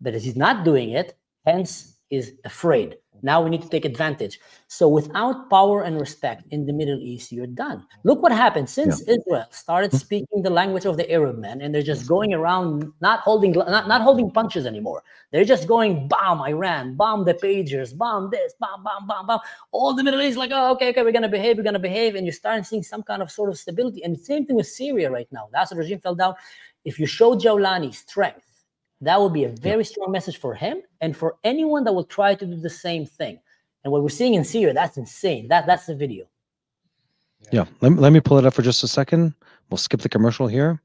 But as he's not doing it, hence he's afraid. Now we need to take advantage. So without power and respect in the Middle East, you're done. Look what happened since Israel started speaking the language of the Arab men, and they're just going around not holding punches anymore. They're just going, bomb Iran, bomb the pagers, bomb this, bomb, bomb, bomb, bomb. All the Middle East like, oh, okay, we're going to behave. And you're starting seeing some kind of sort of stability. And the same thing with Syria right now. That's the regime fell down. If you show Jawlani strength, that would be a very strong message for him and for anyone that will try to do the same thing. And what we're seeing in Syria, that's insane. That's the video. Yeah. Let me pull it up for just a second. We'll skip the commercial here.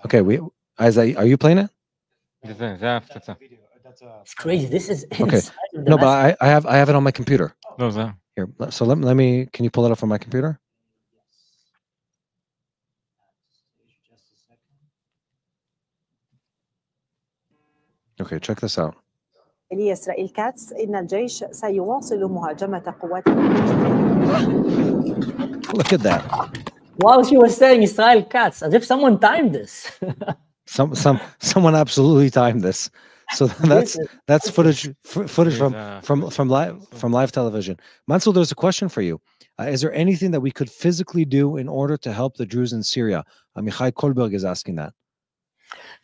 Okay. Isaiah, are you playing it? It's crazy. This is okay. No, but I have it on my computer. Here. So let me. Can you pull it up on my computer? Okay, check this out. إسرائيل كاتس إن الجيش سيواصل مهاجمة قوات. Look at that. While she was saying Israel Katz, as if someone timed this. Someone absolutely timed this. So that's footage from live television. Mansour, there's a question for you. Is there anything that we could physically do in order to help the Druze in Syria? Michal Kolberg is asking that.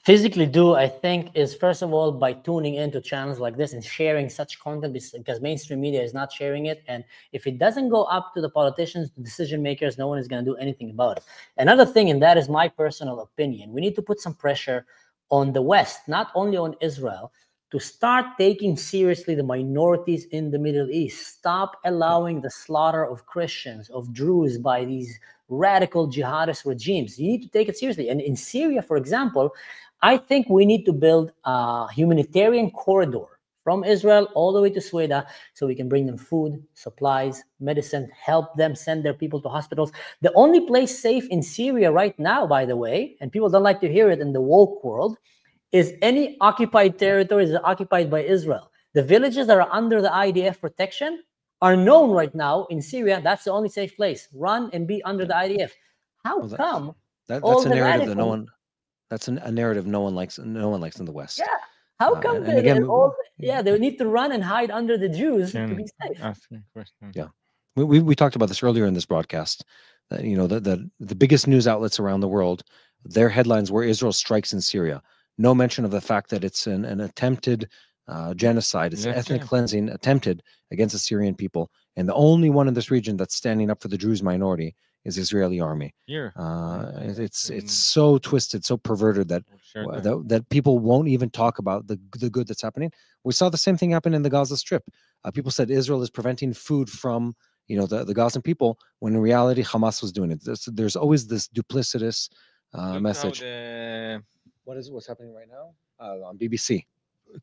Physically do, I think, is first of all by tuning into channels like this and sharing such content, because mainstream media is not sharing it. And if it doesn't go up to the politicians, the decision makers, no one is going to do anything about it. Another thing, and that is my personal opinion, we need to put some pressure on the West, not only on Israel, to start taking seriously the minorities in the Middle East. Stop allowing the slaughter of Christians, of Druze by these radical jihadist regimes. You need to take it seriously. And in Syria, for example, I think we need to build a humanitarian corridor from Israel all the way to Sweida, so we can bring them food, supplies, medicine, help them send their people to hospitals. The only place safe in Syria right now, by the way, and people don't like to hear it in the woke world, is any occupied territory that is occupied by Israel. The villages that are under the IDF protection are known right now in Syria. That's the only safe place. Run and be under the IDF. How come? That's a narrative that no one. That's a narrative no one likes. No one likes in the West. Yeah. How come they need to run and hide under the Jews to be safe? Yeah. We talked about this earlier in this broadcast. You know, the biggest news outlets around the world, their headlines were Israel strikes in Syria. No mention of the fact that it's an attempted genocide. It's ethnic cleansing attempted against the Syrian people. And the only one in this region that's standing up for the Druze minority is the Israeli army. It's so twisted, so perverted that people won't even talk about the good that's happening. We saw the same thing happen in the Gaza Strip. People said Israel is preventing food from the Gazan people, when in reality Hamas was doing it. There's always this duplicitous message. What's happening right now on BBC?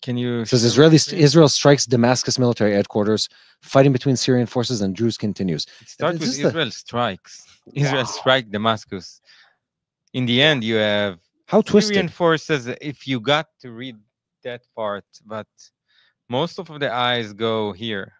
Can you? It says Israel strikes Damascus military headquarters. Fighting between Syrian forces and Druze continues. It starts with Israel strikes. Israel strike Damascus. In the end, you have how Syrian twisted forces. If you got to read that part, but most of the eyes go here.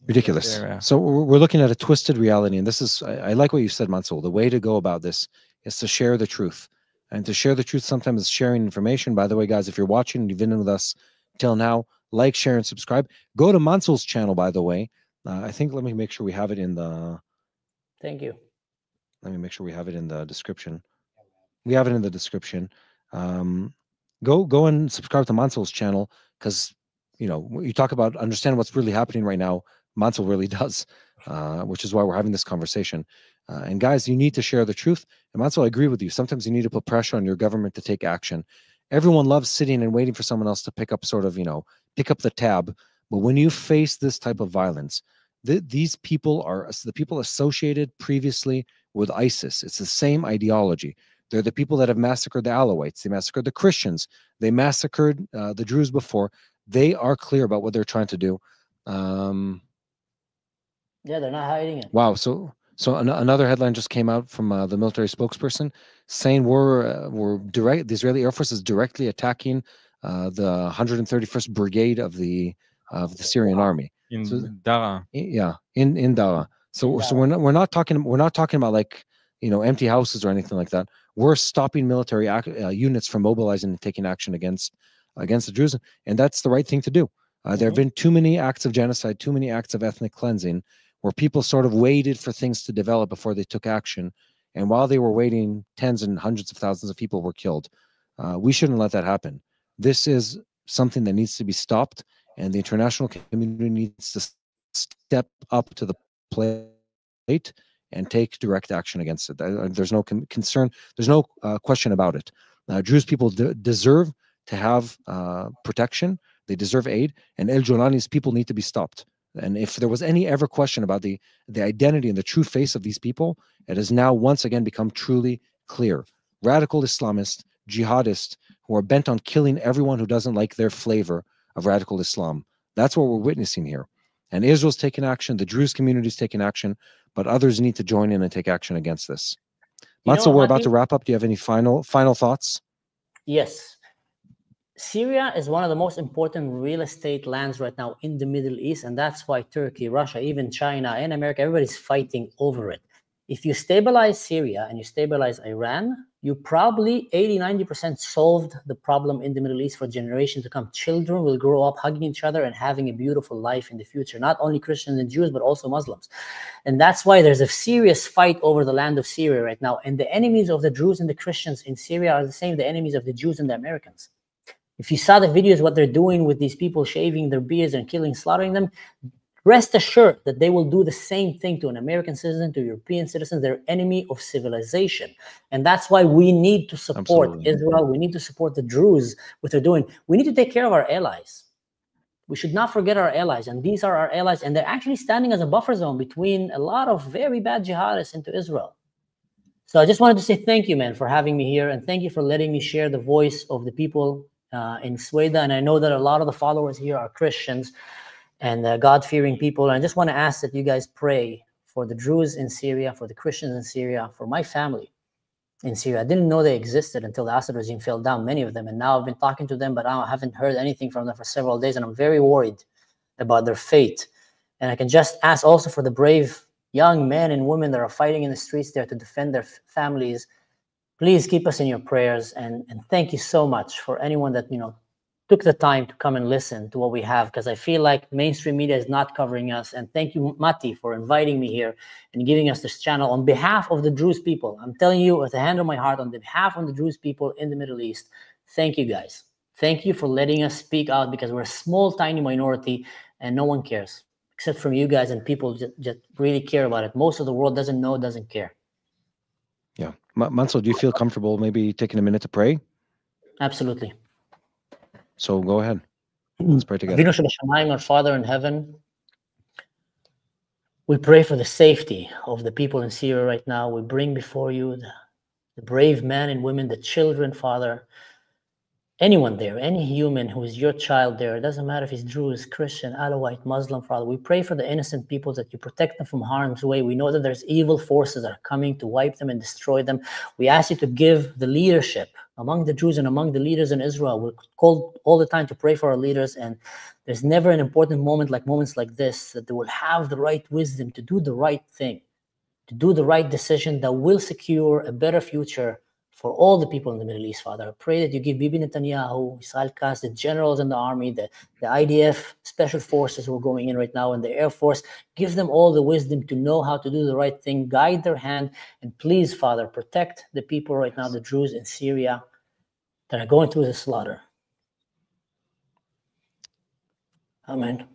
Ridiculous. So we're looking at a twisted reality, and this is I like what you said, Mansour. The way to go about this is to share the truth. And to share the truth sometimes is sharing information. By the way, guys, if you're watching and you've been in with us till now, like, share, and subscribe. Go to Mansour's channel, by the way. I think, let me make sure we have it in the... Thank you. Let me make sure we have it in the description. We have it in the description. Go and subscribe to Mansour's channel, because, you talk about understand what's really happening right now. Mansour really does, which is why we're having this conversation. And guys, you need to share the truth. And Mansour, I agree with you. Sometimes you need to put pressure on your government to take action. Everyone loves sitting and waiting for someone else to pick up pick up the tab. But when you face this type of violence, these people are the people associated previously with ISIS. It's the same ideology. They're the people that have massacred the Alawites. They massacred the Christians. They massacred the Druze before. They are clear about what they're trying to do. Yeah, they're not hiding it. Wow. So another headline just came out from the military spokesperson saying the Israeli Air Force is directly attacking the 131st Brigade of the Syrian army in Dara. Yeah, in Dara. So we're not talking about like empty houses or anything like that. We're stopping military units from mobilizing and taking action against the Druze, and that's the right thing to do. There have been too many acts of genocide, too many acts of ethnic cleansing, where people sort of waited for things to develop before they took action. And while they were waiting, tens and hundreds of thousands of people were killed. We shouldn't let that happen. This is something that needs to be stopped, and the international community needs to step up to the plate and take direct action against it. There's no concern. There's no question about it. Druze people deserve to have protection. They deserve aid, and El Jolani's people need to be stopped. And if there was any ever question about the identity and the true face of these people, it has now once again become truly clear. Radical Islamists, jihadists, who are bent on killing everyone who doesn't like their flavor of radical Islam. That's what we're witnessing here. And Israel's taken action, the Druze community's taken action, but others need to join in and take action against this. Mansour, we're about to wrap up. Do you have any final thoughts? Yes. Syria is one of the most important real estate lands right now in the Middle East, and that's why Turkey, Russia, even China and America, everybody's fighting over it. If you stabilize Syria and you stabilize Iran, you probably 80-90% solved the problem in the Middle East for generations to come. Children will grow up hugging each other and having a beautiful life in the future, not only Christians and Jews, but also Muslims. And that's why there's a serious fight over the land of Syria right now. And the enemies of the Druze and the Christians in Syria are the same, the enemies of the Jews and the Americans. If you saw the videos, what they're doing with these people, shaving their beards and killing, slaughtering them, rest assured that they will do the same thing to an American citizen, to European citizens. They're enemy of civilization. And that's why we need to support Israel. We need to support the Druze, what they're doing. We need to take care of our allies. We should not forget our allies. And these are our allies. And they're actually standing as a buffer zone between a lot of very bad jihadists into Israel. So I just wanted to say thank you, man, for having me here. And thank you for letting me share the voice of the people in Sweida. And I know that a lot of the followers here are Christians and God-fearing people. And I just want to ask that you guys pray for the Druze in Syria, for the Christians in Syria, for my family in Syria. I didn't know they existed until the Assad regime fell down, many of them. And now I've been talking to them, but I haven't heard anything from them for several days. And I'm very worried about their fate. And I can just ask also for the brave young men and women that are fighting in the streets there to defend their families. Please keep us in your prayers. And thank you so much for anyone that, took the time to come and listen to what we have, because I feel like mainstream media is not covering us. And thank you, Mati, for inviting me here and giving us this channel on behalf of the Druze people. I'm telling you, with the hand on my heart, on behalf of the Druze people in the Middle East, thank you guys. Thank you for letting us speak out, because we're a small, tiny minority and no one cares except from you guys, and people just really care about it. Most of the world doesn't know, doesn't care. Yeah. Mansour, do you feel comfortable maybe taking a minute to pray? Absolutely. So go ahead. Let's pray together. Our Father in heaven, We pray for the safety of the people in Syria right now. We bring before you the brave men and women, the children, Father. Anyone there, any human who is your child there, it doesn't matter if he's Druze, Christian, Alawite, Muslim, Father. We pray for the innocent people, that you protect them from harm's way. We know that there's evil forces that are coming to wipe them and destroy them. We ask you to give the leadership among the Jews and among the leaders in Israel. We're called all the time to pray for our leaders, and there's never an important moment like moments like this, that they will have the right wisdom to do the right thing, to do the right decision that will secure a better future for all the people in the Middle East, Father. I pray that you give Bibi Netanyahu, Israel Katz, the generals in the army, the IDF special forces who are going in right now, and the Air Force, give them all the wisdom to know how to do the right thing, guide their hand, and please, Father, protect the people right now, the Druze in Syria, that are going through the slaughter. Amen.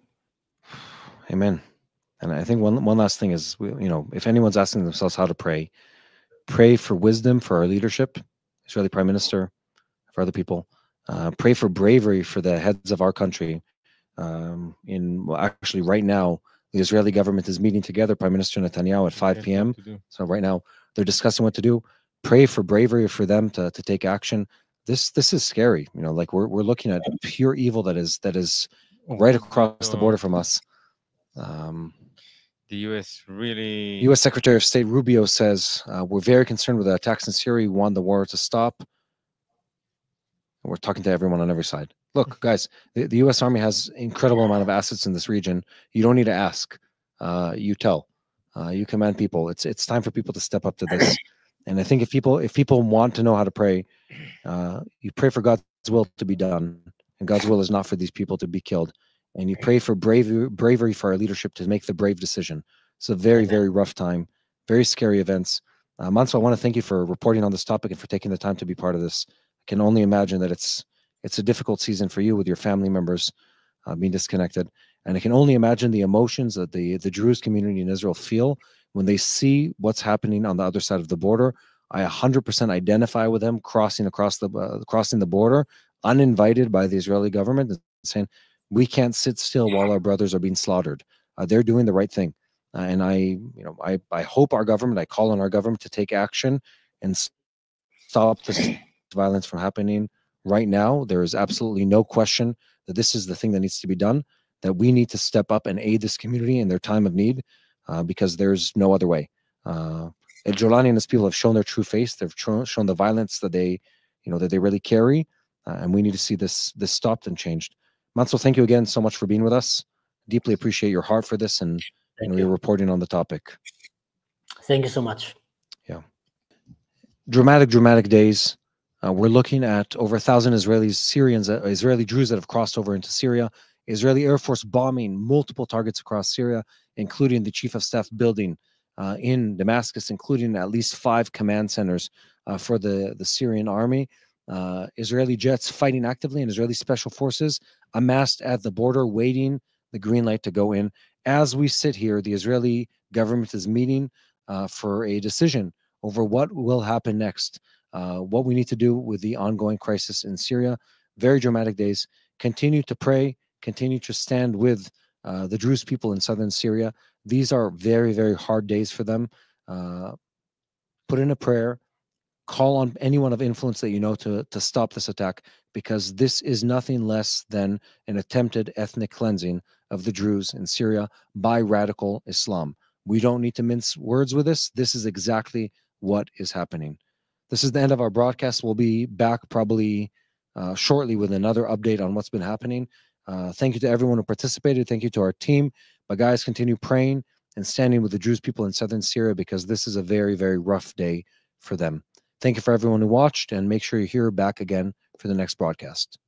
Amen. And I think one last thing is, if anyone's asking themselves how to pray, pray for wisdom for our leadership, Israeli Prime Minister, for other people. Pray for bravery for the heads of our country. Actually, right now, the Israeli government is meeting together, Prime Minister Netanyahu, at 5 p.m. So right now, they're discussing what to do. Pray for bravery for them to take action. This is scary. Like we're looking at pure evil that is right across the border from us. The U.S. really... U.S. Secretary of State Rubio says, we're very concerned with the attacks in Syria. We want the war to stop. We're talking to everyone on every side. Look, guys, the U.S. Army has incredible amount of assets in this region. You don't need to ask. You tell. You command people. It's time for people to step up to this. And I think if people want to know how to pray, you pray for God's will to be done. And God's will is not for these people to be killed. And you pray for bravery for our leadership to make the brave decision. It's a very, very rough time, very scary events. Mansour, I want to thank you for reporting on this topic and for taking the time to be part of this. I can only imagine that it's a difficult season for you with your family members being disconnected. And I can only imagine the emotions that the Druze community in Israel feel when they see what's happening on the other side of the border. I 100% identify with them crossing the border, uninvited by the Israeli government, and saying, we can't sit still while our brothers are being slaughtered. They're doing the right thing. And I hope our government, I call on our government to take action and stop this violence from happening right now. There is absolutely no question that this is the thing that needs to be done, that we need to step up and aid this community in their time of need, because there's no other way. El Jolani and his people have shown their true face. They've shown the violence that they really carry, and we need to see this stopped and changed. Mansour, thank you again so much for being with us. Deeply appreciate your heart for this and your reporting on the topic. Thank you so much. Yeah. Dramatic days. We're looking at over 1,000 Israeli Druze that have crossed over into Syria. Israeli Air Force bombing multiple targets across Syria, including the Chief of Staff building in Damascus, including at least 5 command centers for the Syrian army. Israeli jets fighting actively, and Israeli special forces amassed at the border, waiting the green light to go in. As we sit here, the Israeli government is meeting for a decision over what will happen next, what we need to do with the ongoing crisis in Syria. Very dramatic days. Continue to pray, continue to stand with the Druze people in southern Syria. These are very, very hard days for them. Put in a prayer. Call on anyone of influence that you know to stop this attack, because this is nothing less than an attempted ethnic cleansing of the Druze in Syria by radical Islam. We don't need to mince words with this. This is exactly what is happening. This is the end of our broadcast. We'll be back probably shortly with another update on what's been happening. Thank you to everyone who participated. Thank you to our team. But guys, continue praying and standing with the Druze people in southern Syria, because this is a very, very rough day for them. Thank you for everyone who watched, and make sure you're here back again for the next broadcast.